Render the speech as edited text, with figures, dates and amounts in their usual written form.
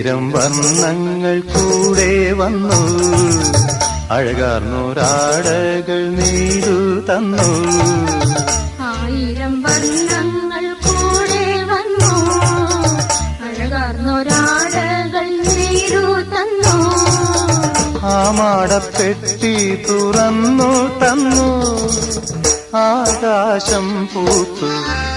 ആയിരം വർണ്ണങ്ങൾ കൂടെ വന്നു, അഴകാർന്നൊരാടകൾ നീതു തന്നു. ആയിരം വർണ്ണങ്ങൾ കൂടെ വന്നു, അഴകാർന്നൊരാടകൾ നീതു തന്നു. ആ മാടപ്പെട്ടി തുറന്നു തന്നു, ആകാശം പൂത്തു